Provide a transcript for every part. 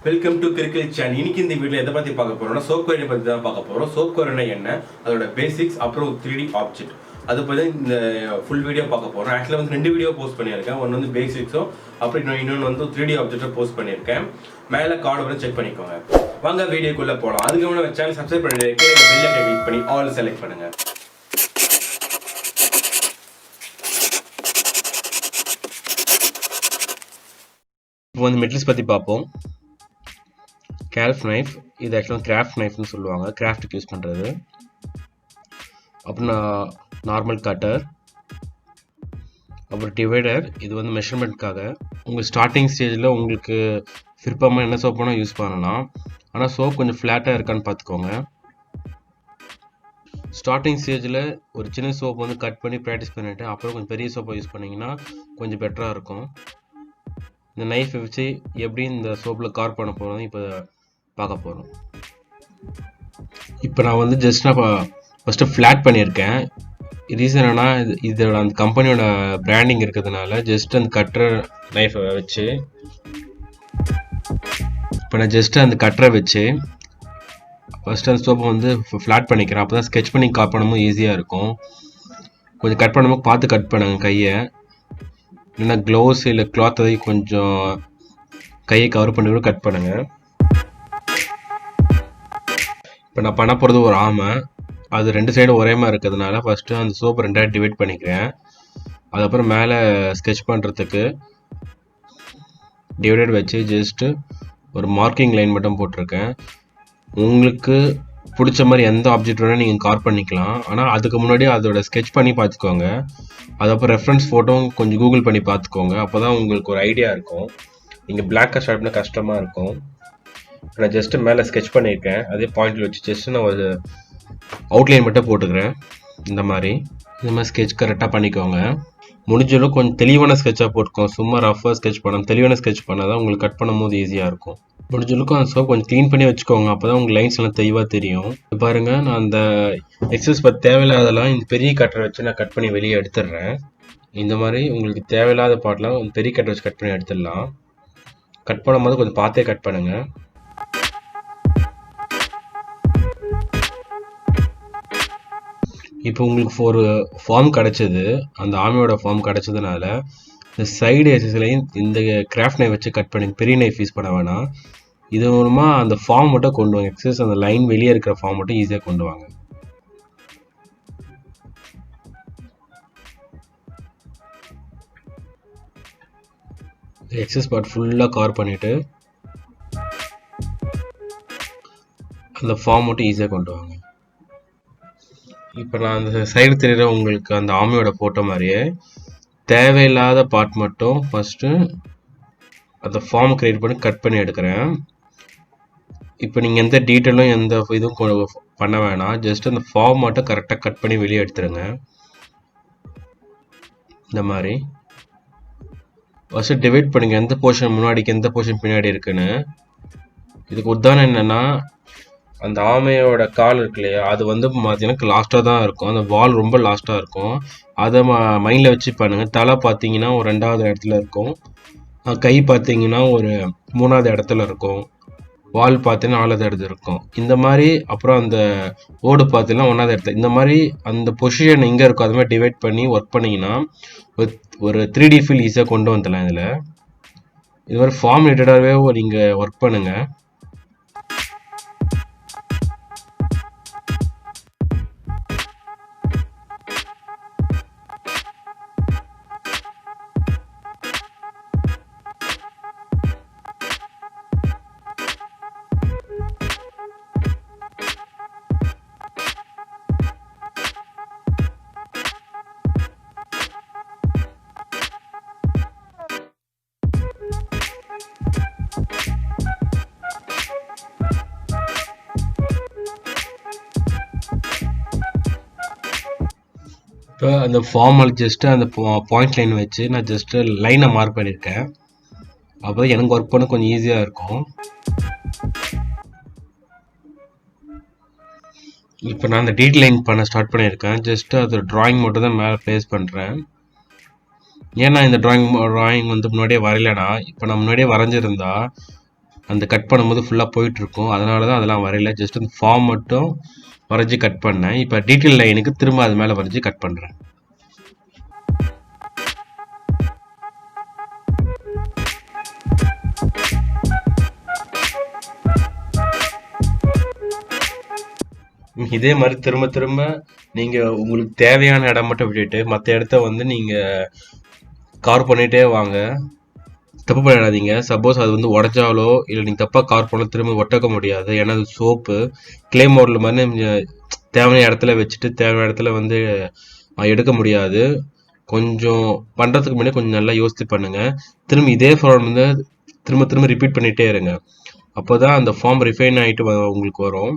Welcome to கிரிக்கல் channel. இன்னைக்கு இந்த வீடியோல எதை பத்தி பார்க்க போறோம்னா சோப் கவரை பத்தி தான் பார்க்க போறோம். சோப் கவர்னா என்ன, அதோட பேசிக்ஸ், அப்புறம் 3D ஆப்ஜெக்ட், அது பத்தி இந்த ஃபுல் வீடியோ பார்க்க போறோம். ஆக்சுவலா வந்து 2 வீடியோ போஸ்ட் பண்ணியிருக்கேன். ஒன்று வந்து பேசிக்ஸும், அப்புறம் இன்னொன்று வந்து 3D ஆப்ஜெக்டும் போஸ்ட் பண்ணியிருக்கேன். மேலே கார்டு வந்து செக் பண்ணிக்கோங்க. வாங்க வீடியோக்குள்ள போகலாம். அதுக்கு முன்னாடி சேனல் சப்ஸ்கிரைப் பண்ணிட்டு பெல் ஐகானை கிளிக் பண்ணி ஆல் செலக்ட் பண்ணுங்க. இப்போ வந்து மெட்டல்ஸ் பற்றி பார்ப்போம். கேல்ஃப் நைஃப், இது ஆக்சுவலாக கிராஃப்ட் நைஃப்னு சொல்லுவாங்க, கிராஃப்ட்டுக்கு யூஸ் பண்ணுறது. அப்புறம் நார்மல் கட்டர், அப்புறம் டிவைடர், இது வந்து மெஷர்மெண்ட்காக. உங்கள் ஸ்டார்டிங் ஸ்டேஜில் உங்களுக்கு விருப்பமாக என்ன சோப் வேணால் யூஸ் பண்ணலாம். ஆனால் சோப் கொஞ்சம் ஃப்ளாட்டாக இருக்கான்னு பார்த்துக்கோங்க. ஸ்டார்டிங் ஸ்டேஜில் ஒரு சின்ன சோப் வந்து கட் பண்ணி ப்ராக்டிஸ் பண்ணிவிட்டு அப்புறம் கொஞ்சம் பெரிய சோப்பை யூஸ் பண்ணிங்கன்னா கொஞ்சம் பெட்டராக இருக்கும். இந்த நைஃபை வச்சு எப்படி இந்த சோப்பில் கார் பண்ண போகிறோம் இப்போ பார்க்க போகிறோம். இப்போ நான் வந்து நான் ஃபஸ்ட்டு ஃப்ளாட் பண்ணியிருக்கேன். ரீசன் என்னன்னா, இதோட அந்த கம்பெனியோட பிராண்டிங் இருக்கிறதுனால ஜஸ்ட் அந்த கட்டரை நைஃபை வச்சு இப்போ நான் அந்த கட்டரை வச்சு ஃபஸ்ட்டு அந்த சோப்பை வந்து ஃப்ளாட் பண்ணிக்கிறேன். அப்போ தான் ஸ்கெட்ச் பண்ணி கட் பண்ணும்போது ஈஸியாக இருக்கும். கொஞ்சம் கட் பண்ணும்போது பார்த்து கட் பண்ணுங்க கையை, இல்லைன்னா க்ளவுஸ் இல்லை கிளாத் அதை கொஞ்சம் கையை கவர் பண்ணி கூட கட் பண்ணுங்கள். இப்போ நான் பண்ண போகிறது ஒரு ஆமை, அது 2 சைடும் ஒரே மாதிரி இருக்கிறதுனால ஃபஸ்ட்டு அந்த சோப்பை 2ஆக டிவைட் பண்ணிக்கிறேன். அதுக்கப்புறம் மேலே ஸ்கெட்ச் பண்ணுறதுக்கு டிவைடட் வச்சு ஜஸ்ட்டு ஒரு மார்க்கிங் லைன் மட்டும் போட்டிருக்கேன். உங்களுக்கு பிடிச்ச மாதிரி எந்த ஆப்ஜெக்ட் வேணால் நீங்கள் கார் பண்ணிக்கலாம். ஆனால் அதுக்கு முன்னாடி அதோட ஸ்கெட்ச் பண்ணி பார்த்துக்கோங்க. அதுக்கப்புறம் ரெஃபரன்ஸ் ஃபோட்டோவும் கொஞ்சம் கூகுள் பண்ணி பார்த்துக்கோங்க. அப்போ தான் உங்களுக்கு ஒரு ஐடியா இருக்கும். நீங்கள் பிளாக்காக ஸ்டார்ட் பண்ணால் கஷ்டமாக இருக்கும். நான் ஜஸ்ட்டு மேலே ஸ்கெட்ச் பண்ணியிருக்கேன், அதே பாயிண்டில் வச்சு ஜஸ்ட்டு நான் ஒரு அவுட்லைன் மட்டும் போட்டுக்கிறேன். இந்த மாதிரி ஸ்கெட்ச் கரெக்டாக பண்ணிக்கோங்க. முடிஞ்சளவு கொஞ்சம் தெளிவான ஸ்கெட்சாக போட்டுக்கோங்க. சும்மா ரஃபாக ஸ்கெட்ச் பண்ணாமல் தெளிவான ஸ்கெட்ச் பண்ணால் தான் உங்களுக்கு கட் பண்ணும் போது ஈஸியாக இருக்கும். முடிஞ்சளவுக்கு அந்த சோப் கொஞ்சம் க்ளீன் பண்ணி வச்சுக்கோங்க. அப்போ தான் உங்கள் லைன்ஸ் எல்லாம் தெளிவாக தெரியும். பாருங்கள், நான் அந்த எக்ஸஸ் பற்றி தேவையில்லாதெல்லாம் இந்த பெரிய கட்டரை வச்சு நான் கட் பண்ணி வெளியே எடுத்துடுறேன். இந்த மாதிரி உங்களுக்கு தேவையில்லாத பாட்டெலாம் பெரிய கட்டரை வச்சு கட் பண்ணி எடுத்துடலாம். கட் பண்ணும்போது கொஞ்சம் பார்த்தே கட் பண்ணுங்கள். இப்போ உங்களுக்கு ஒரு ஃபார்ம் கிடச்சிது, அந்த ஆமையோட ஃபார்ம் கிடச்சதுனால இந்த சைடு எக்ஸஸ்லையும் இந்த கிராஃப்ட் நைஃப் வச்சு கட் பண்ணி பெரிய நைஃப் யூஸ் பண்ண வேணாம். இது மூலமாக அந்த ஃபார்ம் மட்டும் கொண்டு வாங்க. எக்ஸஸ் அந்த லைன் வெளியே இருக்கிற ஃபார்ம் மட்டும் ஈஸியாக கொண்டு வாங்க. எக்ஸஸ் பார்ட் ஃபுல்லாக கவர் பண்ணிவிட்டு அந்த ஃபார்ம் மட்டும் ஈஸியாக கொண்டு வாங்க. இப்போ நான் அந்த சைடு தெரிகிற உங்களுக்கு அந்த ஆமையோட ஃபோட்டோ மாதிரியே தேவையில்லாத பார்ட் மட்டும் ஃபஸ்ட்டு அந்த ஃபார்ம் க்ரியேட் பண்ணி கட் பண்ணி எடுக்கிறேன். இப்போ நீங்கள் எந்த டீட்டெயிலும் எந்த இதுவும் பண்ண வேணாம். ஜஸ்ட் அந்த ஃபார்ம் மட்டும் கரெக்டாக கட் பண்ணி வெளியே எடுத்துருங்க. இந்த மாதிரி ஃபஸ்ட்டு டிவைட் பண்ணுங்க, எந்த போர்ஷன் முன்னாடிக்கு எந்த போர்ஷன் பின்னாடி இருக்குன்னு. இதுக்கு உதாரணம் என்னென்னா, அந்த ஆமையோட கால் இருக்கு இல்லையா, அது வந்து பார்த்தீங்கன்னா லாஸ்ட்டாக தான் இருக்கும். அந்த வால் ரொம்ப லாஸ்ட்டாக இருக்கும். அதை மைண்டில் வச்சு பண்ணுங்கள். தலை பார்த்தீங்கன்னா ஒரு 2வது இடத்துல இருக்கும், கை பார்த்தீங்கன்னா ஒரு 3வது இடத்துல இருக்கும், வால் பார்த்தீங்கன்னா 4வது இடத்துல இருக்கும். இந்த மாதிரி அப்புறம் அந்த ஓடு பார்த்தீங்கன்னா 1வது இடத்துல, இந்த மாதிரி அந்த பொசிஷன் எங்கே இருக்கும் அது மாதிரி டிவைட் பண்ணி ஒர்க் பண்ணிங்கன்னா ஒரு 3D ஃபீல் ஈஸியாக கொண்டு வந்துடலாம். இதில் இது மாதிரி ஃபார்ம் ரிலேட்டடாகவே நீங்கள் ஒர்க் பண்ணுங்கள். இப்போ அந்த ஃபார்மல் ஜஸ்ட்டு அந்த பாயிண்ட் லைன் வச்சு நான் ஜஸ்ட்டு லைனை மார்க் பண்ணியிருக்கேன். அப்போ தான் எனக்கு ஒர்க் பண்ண கொஞ்சம் ஈஸியாக இருக்கும். இப்போ நான் அந்த டீட்டெயிலிங் பண்ண ஸ்டார்ட் பண்ணியிருக்கேன். ஜஸ்ட்டு அது ட்ராயிங் மட்டும் தான் மேலே ப்ளேஸ் பண்ணுறேன். ஏன்னா இந்த ட்ராயிங் வந்து முன்னாடியே வரையலைனா, இப்போ நான் முன்னாடியே வரைஞ்சிருந்தா அந்த கட் பண்ணும்போது ஃபுல்லாக போயிட்டுருக்கும். அதனால தான் அதெல்லாம் வரையல. ஜஸ்ட் அந்த ஃபார்ம் மட்டும் வரைஞ்சி கட் பண்ணேன். இப்போ டீட்டெயில் லைனுக்கு திரும்ப அது மேலே வரைஞ்சி கட் பண்ணுறேன். இதே மாதிரி திரும்ப திரும்ப நீங்கள் உங்களுக்கு தேவையான இடம் மட்டும் விட்டுட்டு மற்ற இடத்த வந்து நீங்கள் கவர் பண்ணிகிட்டே வாங்க. தப்பு பண்ணிடாதீங்க. சப்போஸ் அது வந்து உடஞ்சாலோ இல்லை நீங்கள் தப்பாக கவர் பண்ணாலும் திரும்ப ஒட்டக்க முடியாது. ஏன்னா அது சோப்பு கிளே மாடல் மாதிரி தேவையான இடத்துல வச்சுட்டு தேவையான இடத்துல வந்து எடுக்க முடியாது. கொஞ்சம் பண்ணுறதுக்கு முன்னாடி கொஞ்சம் நல்லா யோசித்து பண்ணுங்க. திரும்ப இதே ஃபார்ம் வந்து திரும்ப திரும்ப ரிப்பீட் பண்ணிகிட்டே இருங்க. அப்போ தான் அந்த ஃபார்ம் ரிஃபைன் ஆகிட்டு உங்களுக்கு வரும்.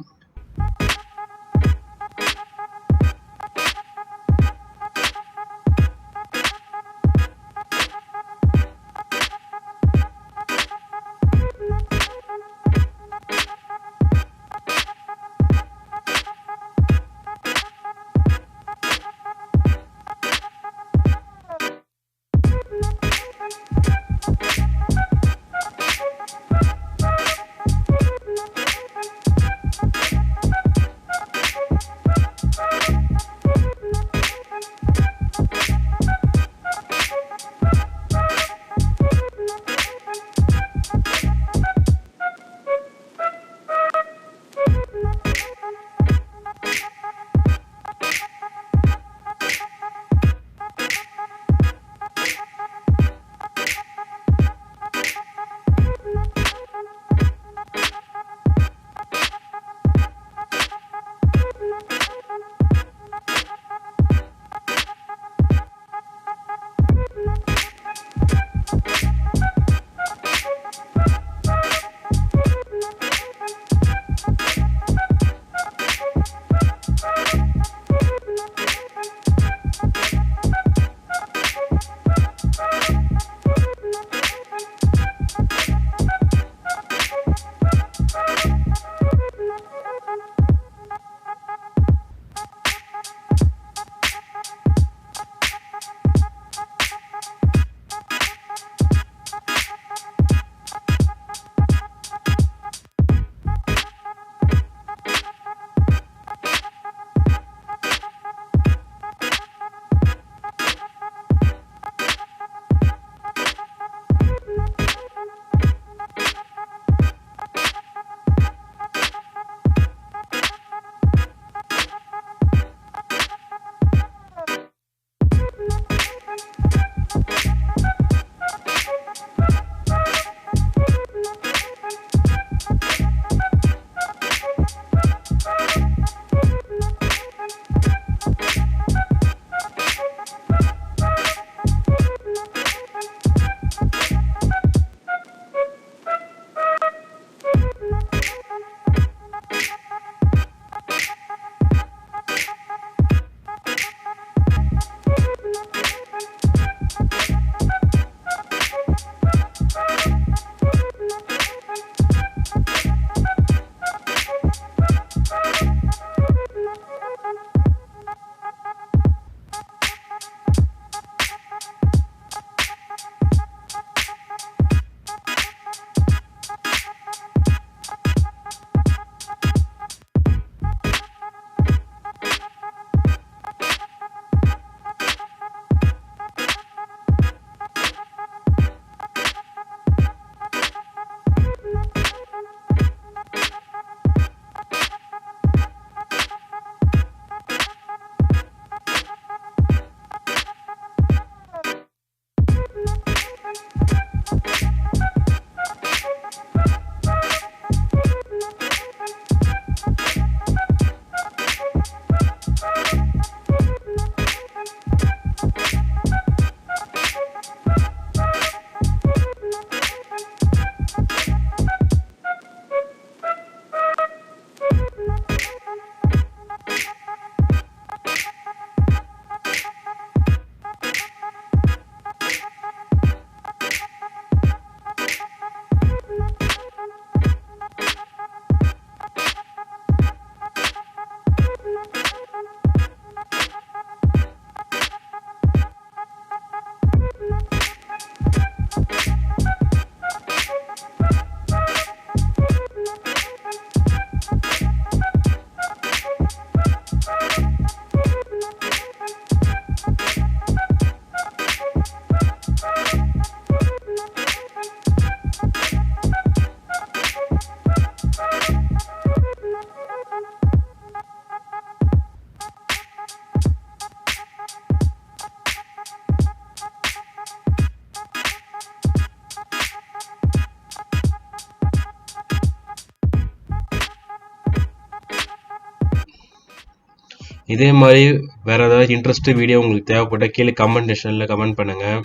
இதே மாதிரி வேறு ஏதாவது இன்ட்ரெஸ்ட் வீடியோ உங்களுக்கு தேவைப்பட்ட கீழே கமெண்ட் செக்ஷனில் கமெண்ட் பண்ணுங்கள்.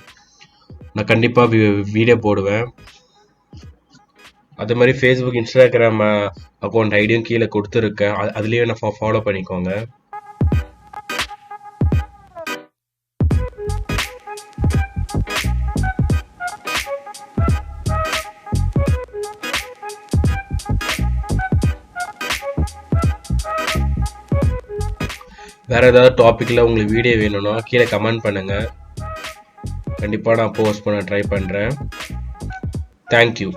நான் கண்டிப்பாக வீடியோ போடுவேன். அதே மாதிரி ஃபேஸ்புக், இன்ஸ்டாகிராம் அக்கௌண்ட் ஐடியும் கீழே கொடுத்துருக்கேன். அதுலேயும் என்ன ஃபாலோ பண்ணிக்கோங்க. வேறு ஏதாவது டாப்பிக்கில் உங்களுக்கு வீடியோ வேணும்னா கீழே கமெண்ட் பண்ணுங்கள். கண்டிப்பாக நான் போஸ்ட் பண்ண ட்ரை பண்ணுறேன். தேங்க்யூ.